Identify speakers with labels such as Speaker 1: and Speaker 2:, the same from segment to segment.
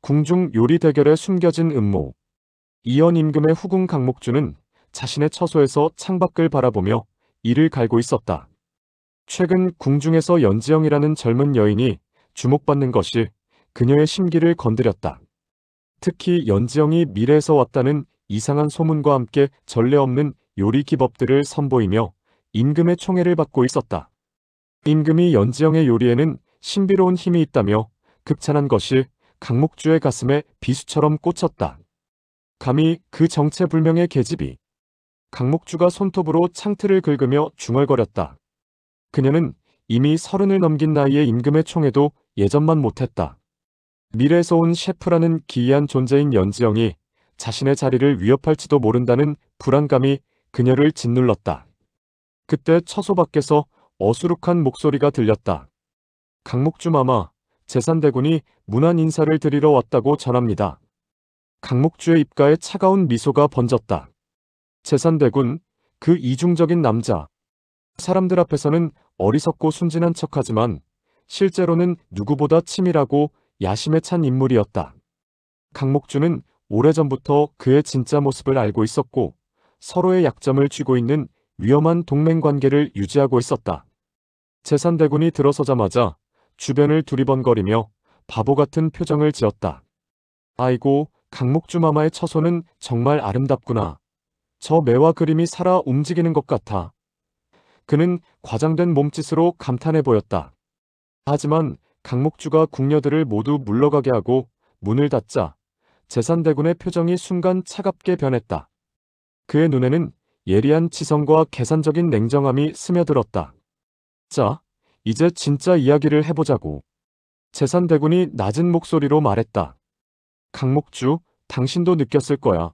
Speaker 1: 궁중 요리 대결에 숨겨진 음모. 이연 임금의 후궁 강목주는 자신의 처소에서 창밖을 바라보며 이를 갈고 있었다. 최근 궁중에서 연지영이라는 젊은 여인이 주목받는 것이 그녀의 심기를 건드렸다. 특히 연지영이 미래에서 왔다는 이상한 소문과 함께 전례 없는 요리 기법들을 선보이며 임금의 총애를 받고 있었다. 임금이 연지영의 요리에는 신비로운 힘이 있다며 극찬한 것이 강목주의 가슴에 비수처럼 꽂혔다. 감히 그 정체불명의 계집이. 강목주가 손톱으로 창틀을 긁으며 중얼거렸다. 그녀는 이미 30을 넘긴 나이에 임금의 총애도 예전만 못했다. 미래에서 온 셰프라는 기이한 존재인 연지영이 자신의 자리를 위협할지도 모른다는 불안감이 그녀를 짓눌렀다. 그때 처소 밖에서 어수룩한 목소리가 들렸다. 강목주 마마, 제산대군이 문안 인사를 드리러 왔다고 전합니다. 강목주의 입가에 차가운 미소가 번졌다. 제산대군, 그 이중적인 남자. 사람들 앞에서는 어리석고 순진한 척하지만 실제로는 누구보다 치밀하고 야심에 찬 인물이었다. 강목주는 오래전부터 그의 진짜 모습을 알고 있었고 서로의 약점을 쥐고 있는 위험한 동맹관계를 유지하고 있었다. 제산대군이 들어서자마자 주변을 두리번거리며 바보 같은 표정을 지었다. 아이고, 강목주 마마의 처소는 정말 아름답구나. 저 매화 그림이 살아 움직이는 것 같아. 그는 과장된 몸짓으로 감탄해 보였다. 하지만 강목주가 궁녀들을 모두 물러가게 하고 문을 닫자 제산대군의 표정이 순간 차갑게 변했다. 그의 눈에는 예리한 지성과 계산적인 냉정함이 스며들었다. 자, 이제 진짜 이야기를 해보자고. 제산대군이 낮은 목소리로 말했다. 강목주, 당신도 느꼈을 거야.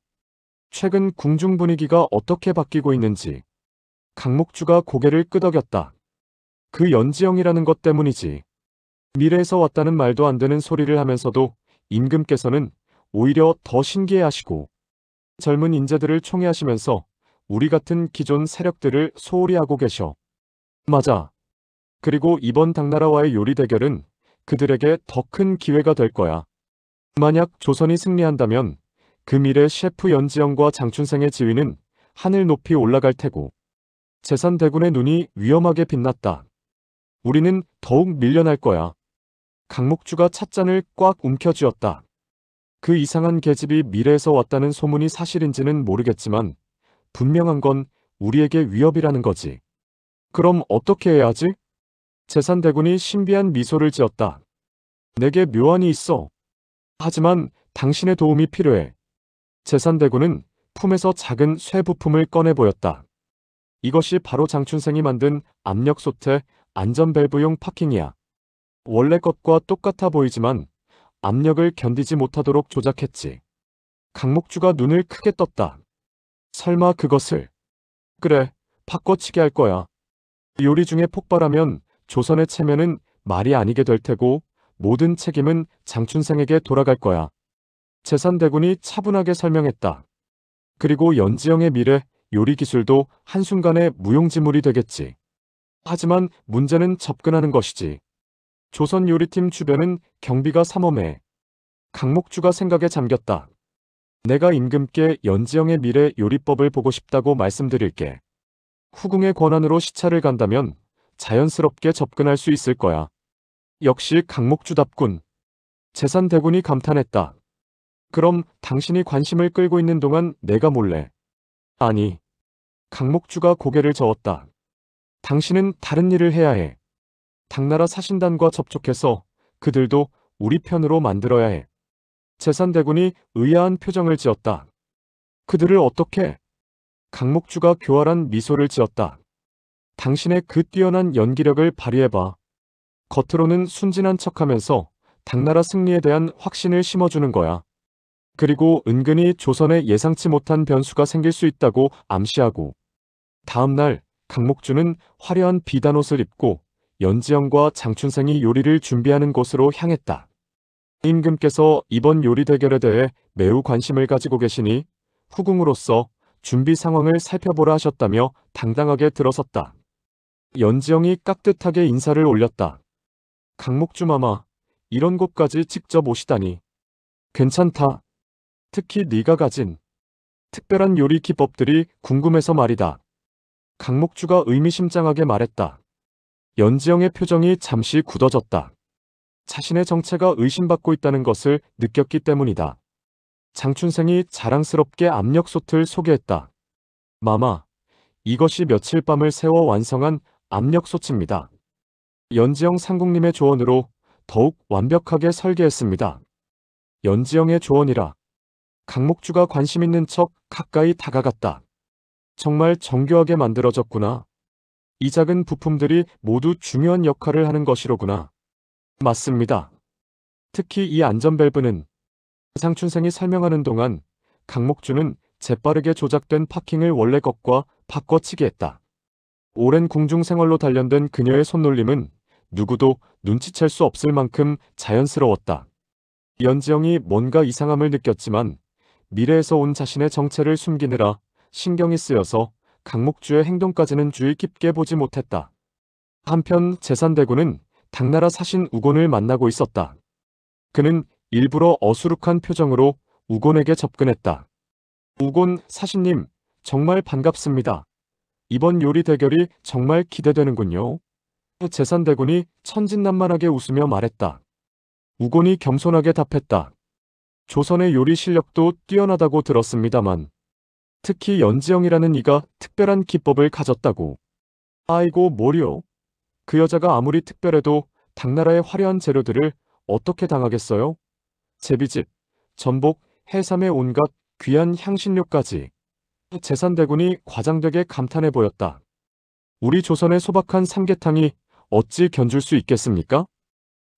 Speaker 1: 최근 궁중 분위기가 어떻게 바뀌고 있는지. 강목주가 고개를 끄덕였다. 그 연지영이라는 것 때문이지. 미래에서 왔다는 말도 안 되는 소리를 하면서도 임금께서는 오히려 더 신기해하시고 젊은 인재들을 총애하시면서 우리 같은 기존 세력들을 소홀히 하고 계셔. 맞아. 그리고 이번 당나라와의 요리 대결은 그들에게 더 큰 기회가 될 거야. 만약 조선이 승리한다면 그 미래 셰프 연지영과 장춘생의 지위는 하늘 높이 올라갈 테고. 제산대군의 눈이 위험하게 빛났다. 우리는 더욱 밀려날 거야. 강목주가 찻잔을 꽉 움켜쥐었다. 그 이상한 계집이 미래에서 왔다는 소문이 사실인지는 모르겠지만 분명한 건 우리에게 위협이라는 거지. 그럼 어떻게 해야 하지? 제산대군이 신비한 미소를 지었다. 내게 묘안이 있어. 하지만 당신의 도움이 필요해. 제산대군은 품에서 작은 쇠 부품을 꺼내 보였다. 이것이 바로 장춘생이 만든 압력솥의 안전밸브용 파킹이야. 원래 것과 똑같아 보이지만 압력을 견디지 못하도록 조작했지. 강목주가 눈을 크게 떴다. 설마 그것을. 그래, 바꿔치기 할 거야. 요리 중에 폭발하면 조선의 체면은 말이 아니게 될 테고 모든 책임은 장춘생에게 돌아갈 거야. 제산대군이 차분하게 설명했다. 그리고 연지영의 미래 요리 기술도 한순간에 무용지물이 되겠지. 하지만 문제는 접근하는 것이지. 조선 요리팀 주변은 경비가 삼엄해. 강목주가 생각에 잠겼다. 내가 임금께 연지영의 미래 요리법을 보고 싶다고 말씀드릴게. 후궁의 권한으로 시차를 간다면 자연스럽게 접근할 수 있을 거야. 역시 강목주답군. 제산대군이 감탄했다. 그럼 당신이 관심을 끌고 있는 동안 내가 몰래. 아니. 강목주가 고개를 저었다. 당신은 다른 일을 해야 해. 당나라 사신단과 접촉해서 그들도 우리 편으로 만들어야 해. 제산대군이 의아한 표정을 지었다. 그들을 어떻게? 강목주가 교활한 미소를 지었다. 당신의 그 뛰어난 연기력을 발휘해봐. 겉으로는 순진한 척하면서 당나라 승리에 대한 확신을 심어주는 거야. 그리고 은근히 조선에 예상치 못한 변수가 생길 수 있다고 암시하고. 다음 날 강목주는 화려한 비단옷을 입고 연지영과 장춘생이 요리를 준비하는 곳으로 향했다. 임금께서 이번 요리 대결에 대해 매우 관심을 가지고 계시니 후궁으로서 준비 상황을 살펴보라 하셨다며 당당하게 들어섰다. 연지영이 깍듯하게 인사를 올렸다. 강목주 마마, 이런 곳까지 직접 오시다니. 괜찮다. 특히 네가 가진 특별한 요리 기법들이 궁금해서 말이다. 강목주가 의미심장하게 말했다. 연지영의 표정이 잠시 굳어졌다. 자신의 정체가 의심받고 있다는 것을 느꼈기 때문이다. 장춘생이 자랑스럽게 압력솥을 소개했다. 마마, 이것이 며칠 밤을 세워 완성한 압력솥입니다. 연지영 상국님의 조언으로 더욱 완벽하게 설계했습니다. 연지영의 조언이라. 강목주가 관심 있는 척 가까이 다가갔다. 정말 정교하게 만들어졌구나. 이 작은 부품들이 모두 중요한 역할을 하는 것이로구나. 맞습니다. 특히 이 안전밸브는 장춘생이 설명하는 동안 강목주는 재빠르게 조작된 파킹을 원래 것과 바꿔치기 했다. 오랜 궁중 생활로 단련된 그녀의 손놀림은 누구도 눈치챌 수 없을 만큼 자연스러웠다. 연지영이 뭔가 이상함을 느꼈지만 미래에서 온 자신의 정체를 숨기느라 신경이 쓰여서 강목주의 행동까지는 주의 깊게 보지 못했다. 한편 제산대군은 당나라 사신 우곤을 만나고 있었다. 그는 일부러 어수룩한 표정으로 우곤에게 접근했다. 우곤 사신님, 정말 반갑습니다. 이번 요리 대결이 정말 기대되는군요. 제산대군이 천진난만하게 웃으며 말했다. 우곤이 겸손하게 답했다. 조선의 요리 실력도 뛰어나다고 들었습니다만 특히 연지영이라는 이가 특별한 기법을 가졌다고. 아이고 뭐려. 그 여자가 아무리 특별해도 당나라의 화려한 재료들을 어떻게 당하겠어요? 제비집, 전복, 해삼의 온갖 귀한 향신료까지. 제산대군이 과장되게 감탄해 보였다. 우리 조선의 소박한 삼계탕이 어찌 견줄 수 있겠습니까?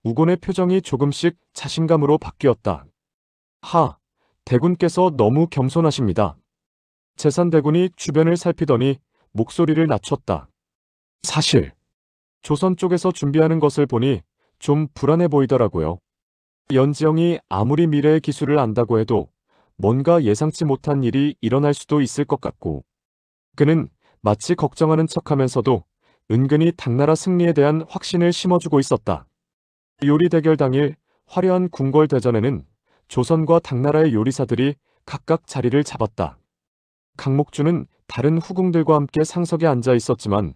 Speaker 1: 우곤의 표정이 조금씩 자신감으로 바뀌었다. 하, 대군께서 너무 겸손하십니다. 제산대군이 주변을 살피더니 목소리를 낮췄다. 사실 조선 쪽에서 준비하는 것을 보니 좀 불안해 보이더라고요. 연지영이 아무리 미래의 기술을 안다고 해도 뭔가 예상치 못한 일이 일어날 수도 있을 것 같고. 그는 마치 걱정하는 척하면서도 은근히 당나라 승리에 대한 확신을 심어주고 있었다. 요리 대결 당일 화려한 궁궐 대전에는 조선과 당나라의 요리사들이 각각 자리를 잡았다. 강목주는 다른 후궁들과 함께 상석에 앉아 있었지만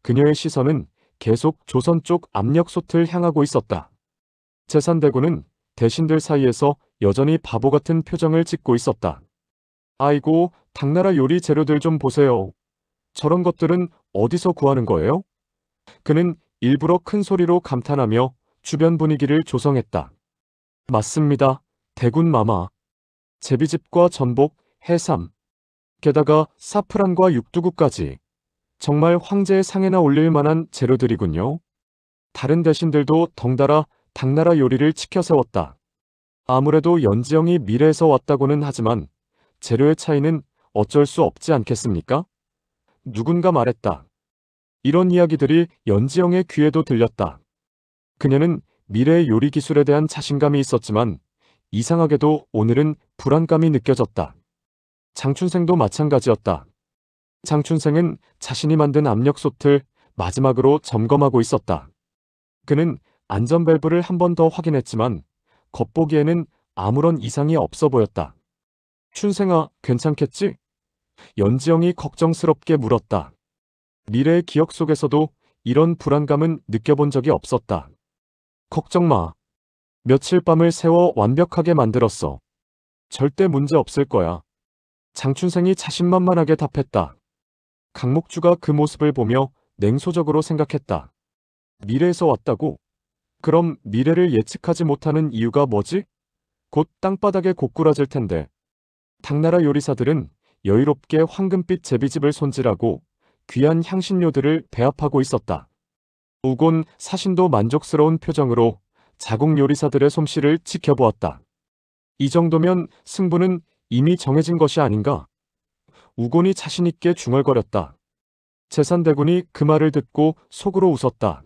Speaker 1: 그녀의 시선은 계속 조선 쪽 압력솥을 향하고 있었다. 제산대군은 대신들 사이에서 여전히 바보 같은 표정을 짓고 있었다. 아이고, 당나라 요리 재료들 좀 보세요. 저런 것들은 어디서 구하는 거예요? 그는 일부러 큰 소리로 감탄하며 주변 분위기를 조성했다. 맞습니다. 대군 마마. 제비집과 전복, 해삼, 게다가 사프란과 육두구까지. 정말 황제의 상에나 올릴 만한 재료들이군요. 다른 대신들도 덩달아 당나라 요리를 치켜 세웠다. 아무래도 연지영이 미래에서 왔다고는 하지만 재료의 차이는 어쩔 수 없지 않겠습니까? 누군가 말했다. 이런 이야기들이 연지영의 귀에도 들렸다. 그녀는 미래의 요리 기술에 대한 자신감이 있었지만 이상하게도 오늘은 불안감이 느껴졌다. 장춘생도 마찬가지였다. 장춘생은 자신이 만든 압력솥을 마지막으로 점검하고 있었다. 그는 안전밸브를 한 번 더 확인했지만 겉보기에는 아무런 이상이 없어 보였다. 춘생아, 괜찮겠지? 연지영이 걱정스럽게 물었다. 미래의 기억 속에서도 이런 불안감은 느껴본 적이 없었다. 걱정 마. 며칠 밤을 세워 완벽하게 만들었어. 절대 문제 없을 거야. 장춘생이 자신만만하게 답했다. 강목주가 그 모습을 보며 냉소적으로 생각했다. 미래에서 왔다고? 그럼 미래를 예측하지 못하는 이유가 뭐지? 곧 땅바닥에 고꾸라질 텐데. 당나라 요리사들은 여유롭게 황금빛 제비집을 손질하고 귀한 향신료들을 배합하고 있었다. 우곤 사신도 만족스러운 표정으로 자국 요리사들의 솜씨를 지켜보았다. 이 정도면 승부는 이미 정해진 것이 아닌가? 우곤이 자신있게 중얼거렸다. 제산대군이 그 말을 듣고 속으로 웃었다.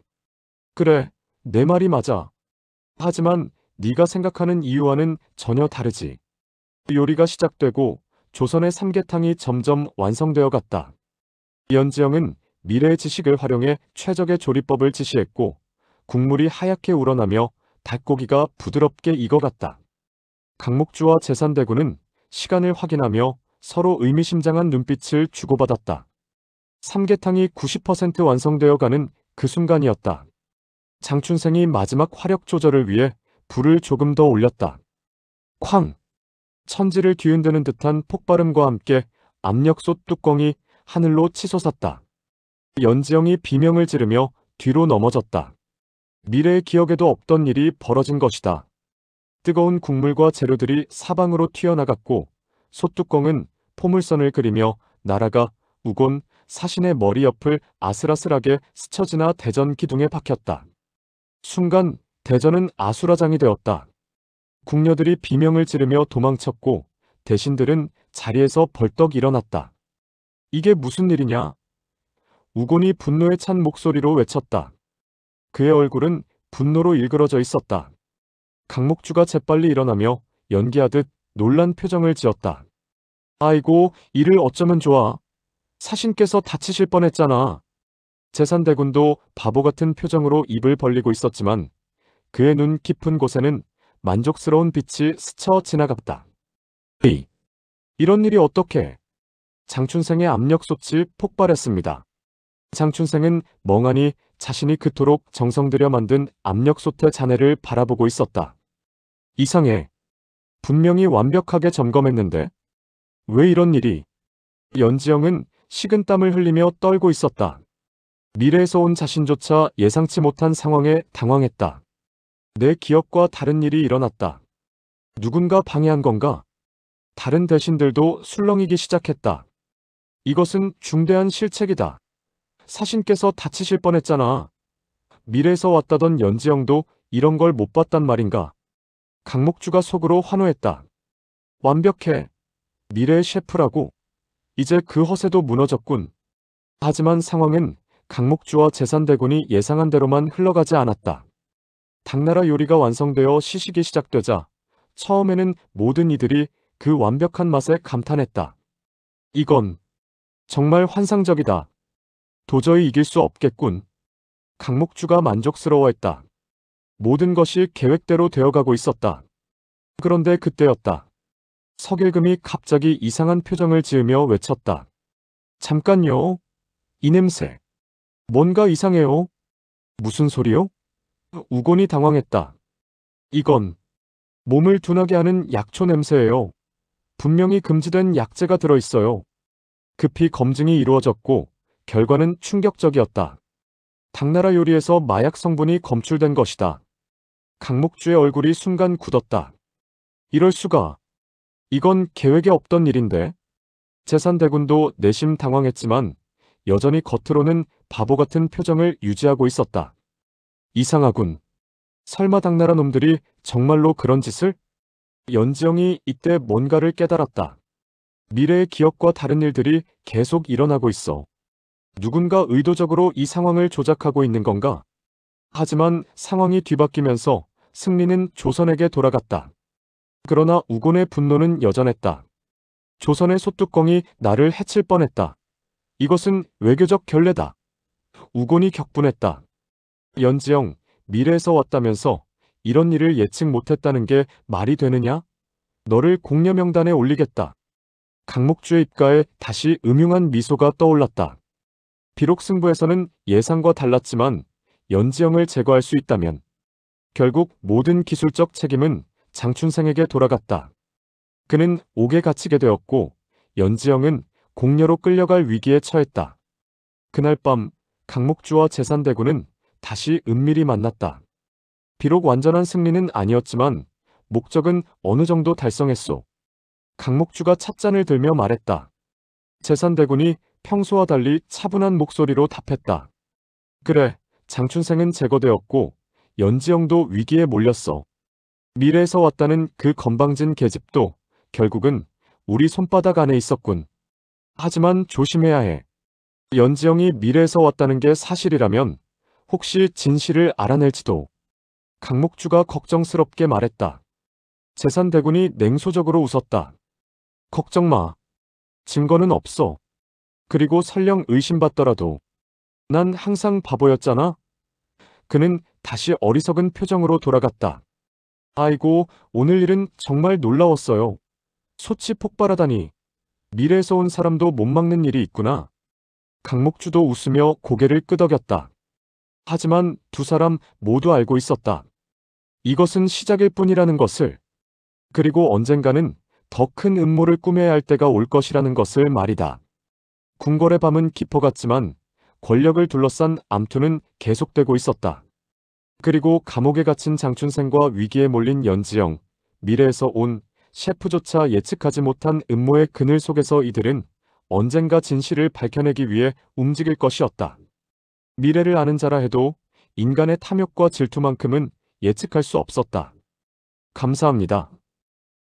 Speaker 1: 그래, 내 말이 맞아. 하지만 네가 생각하는 이유와는 전혀 다르지. 요리가 시작되고 조선의 삼계탕이 점점 완성되어 갔다. 연지영은 미래의 지식을 활용해 최적의 조리법을 지시했고 국물이 하얗게 우러나며 닭고기가 부드럽게 익어갔다. 강목주와 재산대군은 시간을 확인하며 서로 의미심장한 눈빛을 주고받았다. 삼계탕이 90% 완성되어 가는 그 순간이었다. 장춘생이 마지막 화력 조절을 위해 불을 조금 더 올렸다. 쾅! 천지를 뒤흔드는 듯한 폭발음과 함께 압력솥 뚜껑이 하늘로 치솟았다. 연지영이 비명을 지르며 뒤로 넘어졌다. 미래의 기억에도 없던 일이 벌어진 것이다. 뜨거운 국물과 재료들이 사방으로 튀어나갔고 솥뚜껑은 포물선을 그리며 날아가 우곤 사신의 머리 옆을 아슬아슬하게 스쳐 지나 대전 기둥에 박혔다. 순간 대전은 아수라장이 되었다. 궁녀들이 비명을 지르며 도망쳤고 대신들은 자리에서 벌떡 일어났다. 이게 무슨 일이냐? 우곤이 분노에 찬 목소리로 외쳤다. 그의 얼굴은 분노로 일그러져 있었다. 강목주가 재빨리 일어나며 연기하듯 놀란 표정을 지었다. 아이고, 이를 어쩌면 좋아. 사신께서 다치실 뻔했잖아. 재산대군도 바보 같은 표정으로 입을 벌리고 있었지만 그의 눈 깊은 곳에는 만족스러운 빛이 스쳐 지나갔다. 이런 일이 어떻게? 장춘생의 압력솥이 폭발했습니다. 장춘생은 멍하니 자신이 그토록 정성 들여 만든 압력솥의 잔해를 바라보고 있었다. 이상해. 분명히 완벽하게 점검했는데 왜 이런 일이? 연지영은 식은땀을 흘리며 떨고 있었다. 미래에서 온 자신조차 예상치 못한 상황에 당황했다. 내 기억과 다른 일이 일어났다. 누군가 방해한 건가? 다른 대신들도 술렁이기 시작했다. 이것은 중대한 실책이다. 사신께서 다치실 뻔했잖아. 미래에서 왔다던 연지영도 이런 걸 못 봤단 말인가? 강목주가 속으로 환호했다. 완벽해. 미래의 셰프라고. 이제 그 허세도 무너졌군. 하지만 상황은 강목주와 재산대군이 예상한 대로만 흘러가지 않았다. 당나라 요리가 완성되어 시식이 시작되자 처음에는 모든 이들이 그 완벽한 맛에 감탄했다. 이건 정말 환상적이다. 도저히 이길 수 없겠군. 강목주가 만족스러워했다. 모든 것이 계획대로 되어가고 있었다. 그런데 그때였다. 석일금이 갑자기 이상한 표정을 지으며 외쳤다. 잠깐요. 이 냄새. 뭔가 이상해요. 무슨 소리요? 우곤이 당황했다. 이건 몸을 둔하게 하는 약초 냄새예요. 분명히 금지된 약재가 들어있어요. 급히 검증이 이루어졌고 결과는 충격적이었다. 당나라 요리에서 마약 성분이 검출된 것이다. 강목주의 얼굴이 순간 굳었다. 이럴 수가. 이건 계획에 없던 일인데. 재산대군도 내심 당황했지만 여전히 겉으로는 바보 같은 표정을 유지하고 있었다. 이상하군. 설마 당나라 놈들이 정말로 그런 짓을? 연지영이 이때 뭔가를 깨달았다. 미래의 기억과 다른 일들이 계속 일어나고 있어. 누군가 의도적으로 이 상황을 조작하고 있는 건가? 하지만 상황이 뒤바뀌면서 승리는 조선에게 돌아갔다. 그러나 우곤의 분노는 여전했다. 조선의 솥뚜껑이 나를 해칠 뻔했다. 이것은 외교적 결례다. 우곤이 격분했다. 연지영, 미래에서 왔다면서 이런 일을 예측 못했다는 게 말이 되느냐? 너를 공려 명단에 올리겠다. 강목주의 입가에 다시 음흉한 미소가 떠올랐다. 비록 승부에서는 예상과 달랐지만 연지영을 제거할 수 있다면 결국 모든 기술적 책임은 장춘생에게 돌아갔다. 그는 옥에 갇히게 되었고 연지영은 공려로 끌려갈 위기에 처했다. 그날 밤 강목주와 재산대군은 다시 은밀히 만났다. 비록 완전한 승리는 아니었지만 목적은 어느 정도 달성했소. 강목주가 찻잔을 들며 말했다. 재산대군이 평소와 달리 차분한 목소리로 답했다. 그래, 장춘생은 제거되었고 연지영도 위기에 몰렸어. 미래에서 왔다는 그 건방진 계집도 결국은 우리 손바닥 안에 있었군. 하지만 조심해야 해. 연지영이 미래에서 왔다는 게 사실이라면 혹시 진실을 알아낼지도. 강목주가 걱정스럽게 말했다. 재산대군이 냉소적으로 웃었다. 걱정 마. 증거는 없어. 그리고 설령 의심받더라도 난 항상 바보였잖아. 그는 다시 어리석은 표정으로 돌아갔다. 아이고, 오늘 일은 정말 놀라웠어요. 솥이 폭발하다니. 미래에서 온 사람도 못 막는 일이 있구나. 강목주도 웃으며 고개를 끄덕였다. 하지만 두 사람 모두 알고 있었다. 이것은 시작일 뿐이라는 것을. 그리고 언젠가는 더 큰 음모를 꾸며야 할 때가 올 것이라는 것을 말이다. 궁궐의 밤은 깊어갔지만 권력을 둘러싼 암투는 계속되고 있었다. 그리고 감옥에 갇힌 장춘생과 위기에 몰린 연지영, 미래에서 온 셰프조차 예측하지 못한 음모의 그늘 속에서 이들은 언젠가 진실을 밝혀내기 위해 움직일 것이었다. 미래를 아는 자라 해도 인간의 탐욕과 질투만큼은 예측할 수 없었다. 감사합니다.